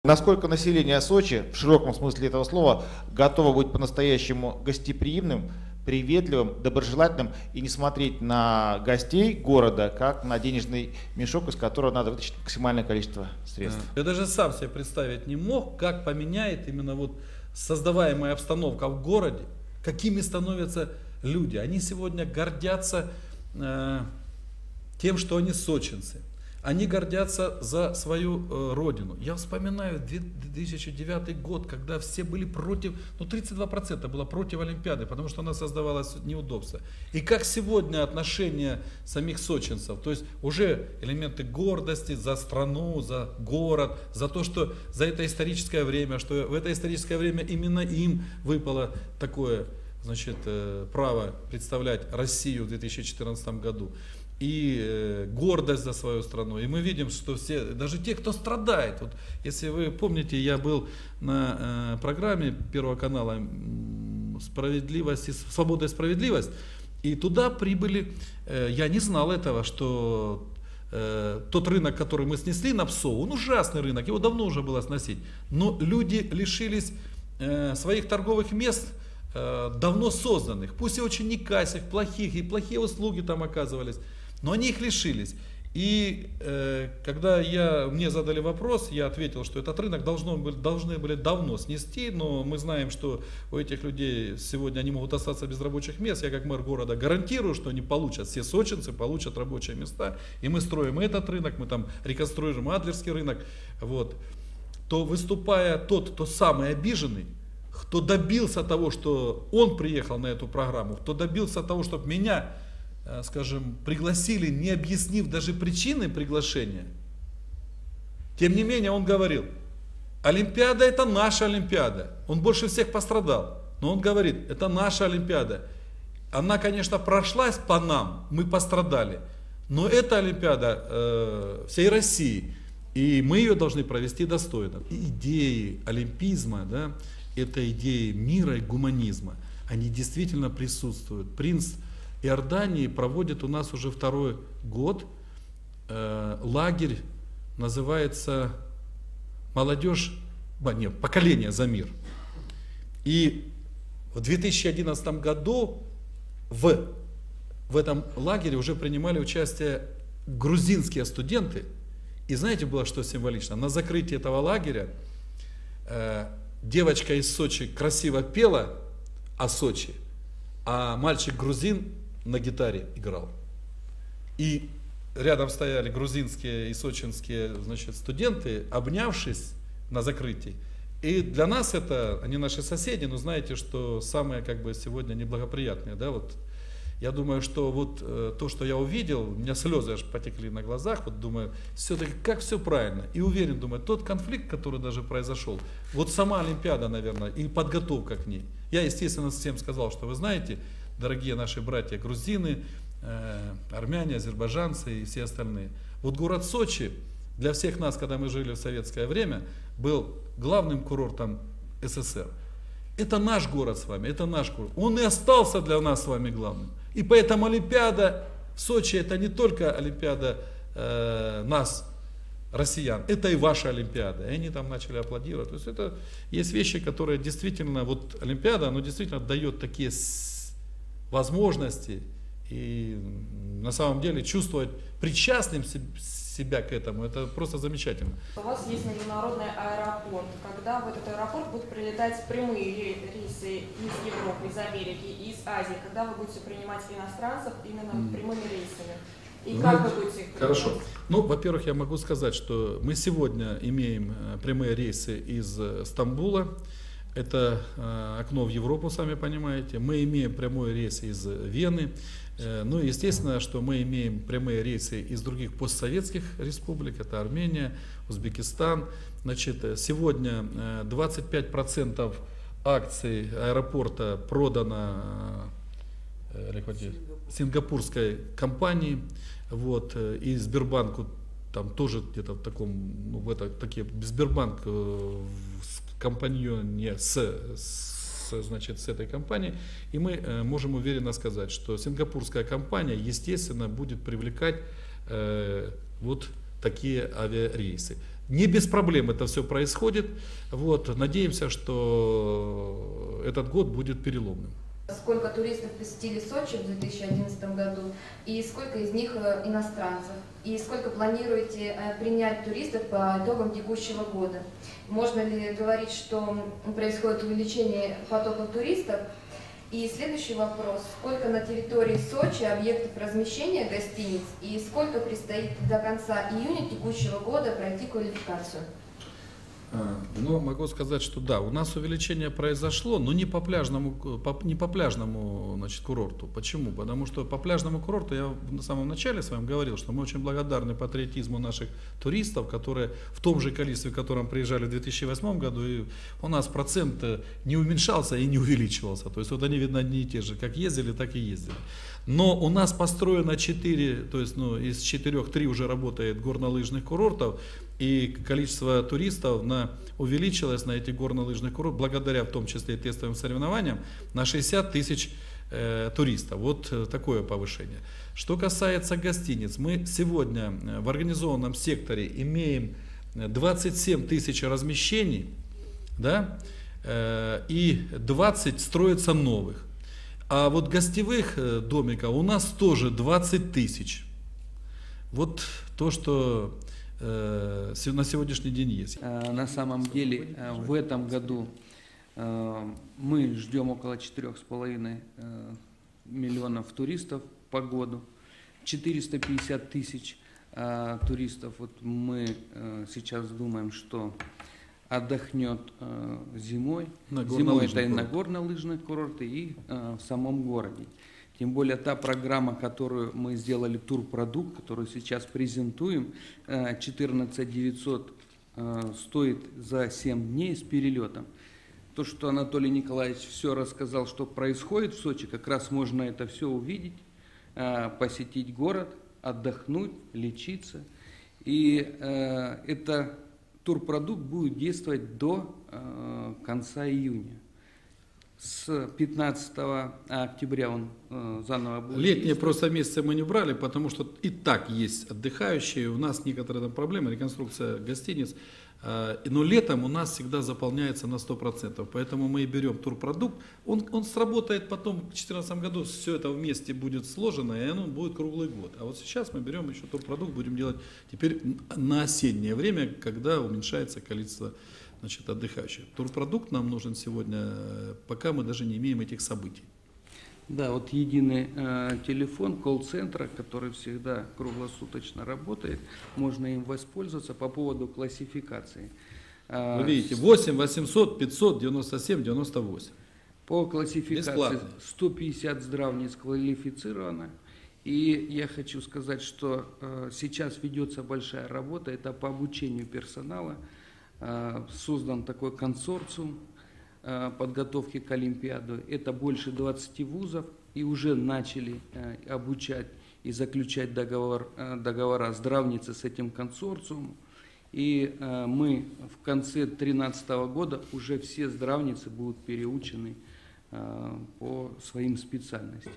Насколько население Сочи, в широком смысле этого слова, готово быть по-настоящему гостеприимным, приветливым, доброжелательным и не смотреть на гостей города, как на денежный мешок, из которого надо вытащить максимальное количество средств? Я даже сам себе представить не мог, как поменяет именно вот создаваемая обстановка в городе, какими становятся люди. Они сегодня гордятся тем, что они сочинцы. Они гордятся за свою родину. Я вспоминаю 2009 год, когда все были против, 32% было против Олимпиады, потому что она создавала неудобства. И как сегодня отношение самих сочинцев, то есть уже элементы гордости за страну, за город, за то, что за это историческое время, что в это историческое время именно им выпало такое, право представлять Россию в 2014 году. И гордость за свою страну. И мы видим, что все, даже те, кто страдает. Вот, если вы помните, я был на программе Первого канала «Свобода и справедливость», и туда прибыли, я не знал этого, что тот рынок, который мы снесли на Псову, он ужасный рынок, его давно уже было сносить. Но люди лишились своих торговых мест, давно созданных, пусть и очень неказистых, плохих, и плохие услуги там оказывались, но они их лишились. И когда мне задали вопрос, я ответил, что этот рынок должны были давно снести, но мы знаем, что у этих людей сегодня они могут остаться без рабочих мест. Я как мэр города гарантирую, что они получат, все сочинцы получат рабочие места, и мы строим этот рынок, мы там реконструируем Адлерский рынок, вот. То выступая тот, кто самый обиженный, кто добился того, что он приехал на эту программу, кто добился того, чтобы меня, пригласили, не объяснив даже причины приглашения. Тем не менее, он говорил, Олимпиада — это наша Олимпиада. Он больше всех пострадал, но он говорит, это наша Олимпиада. Она, конечно, прошлась по нам, мы пострадали, но это Олимпиада всей России, и мы ее должны провести достойно. Идеи олимпизма, да, это идеи мира и гуманизма, они действительно присутствуют. Принц Иордании проводит у нас уже второй год лагерь, называется «Поколение за мир». И в 2011 году в этом лагере уже принимали участие грузинские студенты. И знаете, было что символично? На закрытии этого лагеря девочка из Сочи красиво пела о Сочи, а мальчик-грузин на гитаре играл. И рядом стояли грузинские и сочинские, студенты, обнявшись на закрытии. И для нас они наши соседи, но знаете, что самые сегодня неблагоприятные, да, вот. Я думаю, что то, что я увидел, у меня слезы аж потекли на глазах, думаю, все-таки как все правильно. И уверен, думаю, тот конфликт, который даже произошел, сама Олимпиада, наверное, и подготовка к ней. Я, естественно, всем сказал, что вы знаете, дорогие наши братья грузины, армяне, азербайджанцы и все остальные. Город Сочи для всех нас, когда мы жили в советское время, был главным курортом СССР. Это наш город с вами, это наш город. Он и остался для нас с вами главным. И поэтому Олимпиада в Сочи — это не только Олимпиада нас, россиян, это и ваша Олимпиада. И они там начали аплодировать. То есть это есть вещи, которые действительно, Олимпиада, она действительно дает такие возможности и на самом деле чувствовать причастным себя к этому, это просто замечательно. У вас есть международный аэропорт. Когда в этот аэропорт будут прилетать прямые рейсы из Европы, из Америки, из Азии? Когда вы будете принимать иностранцев именно прямыми рейсами? И как вы будете их принимать? Хорошо. Во-первых, я могу сказать, что мы сегодня имеем прямые рейсы из Стамбула. Это окно в Европу, сами понимаете. Мы имеем прямой рейс из Вены. Естественно, что мы имеем прямые рейсы из других постсоветских республик. Это Армения, Узбекистан. Сегодня 25% акций аэропорта продано сингапурской компании. И Сбербанку там тоже где-то в таком, Сбербанк в компаньоне с этой компанией, и мы можем уверенно сказать, что сингапурская компания, естественно, будет привлекать такие авиарейсы. Не без проблем это все происходит. Вот, надеемся, что этот год будет переломным. Сколько туристов посетили Сочи в 2011 году и сколько из них иностранцев? И сколько планируете принять туристов по итогам текущего года? Можно ли говорить, что происходит увеличение потока туристов? И следующий вопрос. Сколько на территории Сочи объектов размещения гостиниц и сколько предстоит до конца июня текущего года пройти квалификацию? Ну, могу сказать, что да, у нас увеличение произошло, но не по пляжному, значит, курорту. Почему? Потому что по пляжному курорту я на самом начале с вами говорил, что мы очень благодарны патриотизму наших туристов, которые в том же количестве, в котором приезжали в 2008 году, и у нас процент не уменьшался и не увеличивался. То есть вот они, видно, одни и те же, как ездили, так и ездили. Но у нас построено 4, то есть из 4 3 уже работает горнолыжных курортов, и количество туристов увеличилось на эти горнолыжных курорты, благодаря в том числе и тестовым соревнованиям, на 60 тысяч туристов. Вот такое повышение. Что касается гостиниц, мы сегодня в организованном секторе имеем 27 тысяч размещений, да, и 20 строится новых. А вот гостевых домиков у нас тоже 20 тысяч. Вот то, что на сегодняшний день есть. На самом деле в этом году мы ждем около 4,5 миллионов туристов по году, 450 тысяч туристов. Вот мы сейчас думаем, что отдохнет зимой. Зимой это и на горнолыжных курортах, и в самом городе. Тем более та программа, которую мы сделали, турпродукт, которую сейчас презентуем, 14 900 стоит за 7 дней с перелетом. То, что Анатолий Николаевич все рассказал, что происходит в Сочи, как раз можно это все увидеть, посетить город, отдохнуть, лечиться. И это турпродукт будет действовать до конца июня. С 15 октября он заново будет. Летние просто месяцы мы не брали, потому что и так есть отдыхающие. У нас некоторые там проблемы, реконструкция гостиниц. Но летом у нас всегда заполняется на 100%. Поэтому мы и берем турпродукт. Он сработает потом, в 2014 году все это вместе будет сложено, и оно будет круглый год. А вот сейчас мы берем еще турпродукт, будем делать теперь на осеннее время, когда уменьшается количество, значит, отдыхающих. Турпродукт нам нужен сегодня, пока мы даже не имеем этих событий. Да, вот единый телефон колл-центра, который всегда круглосуточно работает, можно им воспользоваться по поводу классификации. Вы видите, 8 800 500 97 98. По классификации бесплатно. 150 здравниц квалифицировано. И я хочу сказать, что сейчас ведется большая работа, это по обучению персонала. Создан такой консорциум подготовки к Олимпиаде. Это больше 20 вузов, и уже начали обучать и заключать договора здравницы с этим консорциумом. И мы в конце 2013 года уже все здравницы будут переучены по своим специальностям.